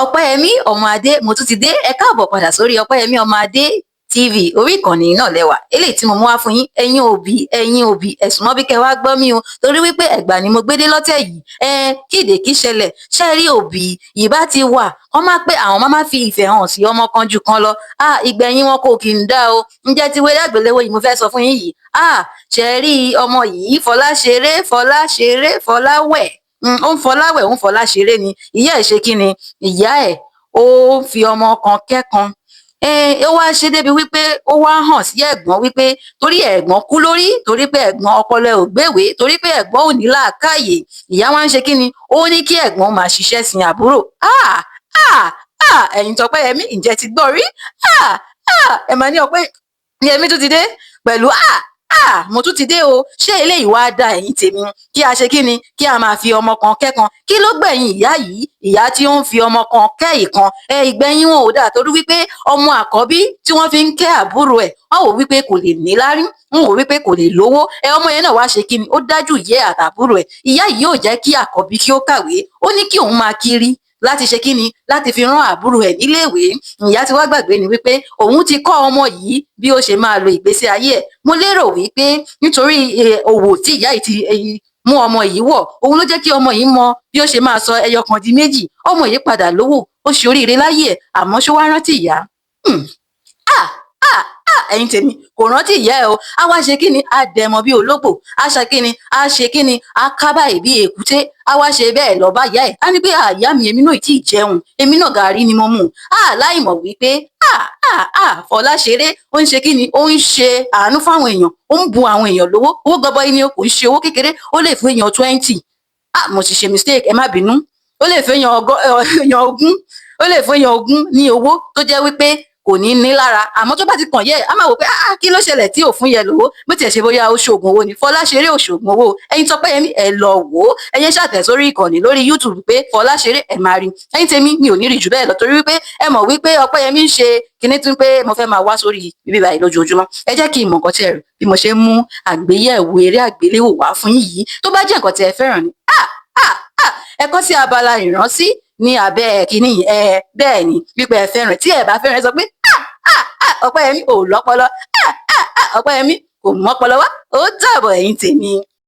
Ọpẹ́yẹmí ọmọ Adé mo tún ti dé ẹ káàbọ̀ padà sórí Ọpẹ́yẹmí ọmọ Adé TV orí ìkànnì náà lẹ́wà eléyìí tí mo mú wá fún yín ẹ̀yin òbí ẹ̀sùn mọ́ bí kẹ́ wá gbọ́ mi o torí wípé Ẹ̀gbá ni mo gbé dé lọ́tẹ̀ yìí kíde kí ṣẹlẹ̀ ṣe rí òbí yìí bá ti wà wọ́n máa pé àwọn máa fi ìfẹ́ hàn sí ọmọ kan ju kan lọ ìgbẹ̀yìn wọn kò kì í dá o ǹjẹ́ ti wéré àgbéléwò yìí mo fẹ́ sọ fún yín yìí ṣe rí ọmọ yìí fọlá ṣeré fọlá wẹ̀ ó ń fọlá wẹ̀ ó ń fọlá ṣeré ni ìyá ẹ̀ ṣe kí ni ìyá ẹ̀ ó fi ọmọ kan kẹ́kan ó wá ṣe débi wípé ó wá hàn sí ẹ̀gbọ́n wípé torí ẹ̀gbọ́n kú lórí torí pé ẹ̀gbọ́n ọpọlọ ò gbéwèé torí pé ẹ̀gbọ́n ò ní làákàyè ìyá wa ń ṣe kí ni ó ní kí ẹ̀gbọ́n máa ṣiṣẹ́ sin àbúrò ẹ̀yin Tọ́pẹ́yẹmí ǹjẹ́ ti gbọ́ rí ẹ máa ní Ọpẹ́yẹmí tún ti dé pẹ̀lú mo tún ti dé o ṣé eléyìí wá da ẹ̀yin tèmi kí a ṣe kí ni kí a máa fi ọmọ kan kẹ́kan kí ló gbẹ̀yìn ìyá yìí ìyá tí ó ń fi ọmọ kan kẹ́ ìkan ìgbẹ̀yìn wọn ò dáa torí wípé ọmọ àkọ́bí tí wọ́n fi ń kẹ́ àbúrò ẹ̀ wọ́n wò wípé kò lè níláárí wọ́n wò wípé kò lè lówó ọmọ yẹn náà wá ṣe kí ni ó dájú ìyá àtàbúrò ẹ̀ ìyá yìí yóò jẹ́ kí àkọ́bí kí ó kàwé ó ní kí òun máa kiri láti ṣe kíni láti fi rán àbúrò ẹ̀ níléèwé ìyá tí wàá gbàgbé ni wípé òun ti kọ́ ọmọ yìí bí ó ṣe máa lo ìgbésí ayé ẹ̀ mo lérò wípé nítorí òwò tí ìyá yìí ti mú ọmọ yìí wọ̀ òun ló jẹ́ kí ọmọ yìí mọ bí ó ṣe máa sọ ẹyọ kan di méjì ọmọ yìí padà lówó ó ṣe oríire láyé ẹ̀ àmọ́ ṣó wá rántí ìyá ẹ̀yin tèmi kò rántí ìyá ẹ o á wá ṣe kí ni á dẹmọ bí ológbò á ṣe kí ni á ṣe kí ni á kábàáyé bí èkúté á wá ṣe bẹ́ẹ̀ lọ bá ìyá ẹ á ní pé ìyá mi èmi náà tí ì jẹun èmi náà gàárì ni mo mú láìmọ̀ wípé fọlá ṣeré ó ń ṣe kí ni ó ń ṣe àánú fáwọn èèyàn ó ń bu àwọn èèyàn lówó owó gọbọi ni kò ń ṣe owó kékeré ó lè fún èèyàn 20 mo sì ṣe mistake ẹ má bínú ó lè fún èèyàn ogún ó lè fún èèyàn ogún ní owó tó jẹ́ wípé kò ní ní lára àmọ́ tó bá ti kàn yẹ a máa wò pé kí ló ṣẹlẹ̀ tí ò fún yẹ lówó bó tiẹ̀ ṣe bóyá ó ṣoògùn owó ni Fọlá ṣeré ò ṣoògùn owó ẹ̀yin Tọ́pẹ́yẹmí ẹ lọ wò ó ẹ̀yin ṣàtẹ̀ sórí ìkànnì lórí YouTube pé Fọlá ṣeré ẹ máa rí ẹ̀yin tèmi mi ò ní rí jù bẹ́ẹ̀ lọ torí wípé ẹ mọ̀ wípé Ọpẹ́yẹmí ń ṣe kinní tún pé mo fẹ́ máa wá sórí bíbí báyìí lójoojúmọ́ ẹ jẹ́ kí n mọ̀ nǹkan tí ẹ rò bí mo ṣe ń mú àgbéyẹ̀wò eré àgbéléwò wá fún yìí tó bá jẹ́ nǹkan tí ẹ fẹ́ràn ni ẹ kọ sí abala ìrántí ní abẹ́ kínní bẹ́ẹ̀ ni wípé ẹ fẹ́ràn tí ẹ bá fẹ́ràn ẹ sọ pé Ọpẹ́yẹmí ò lọ́pọlọ Ọpẹ́yẹmí kò mọ́pọlọ wá ó dàbọ̀ ẹ̀yin tèmi.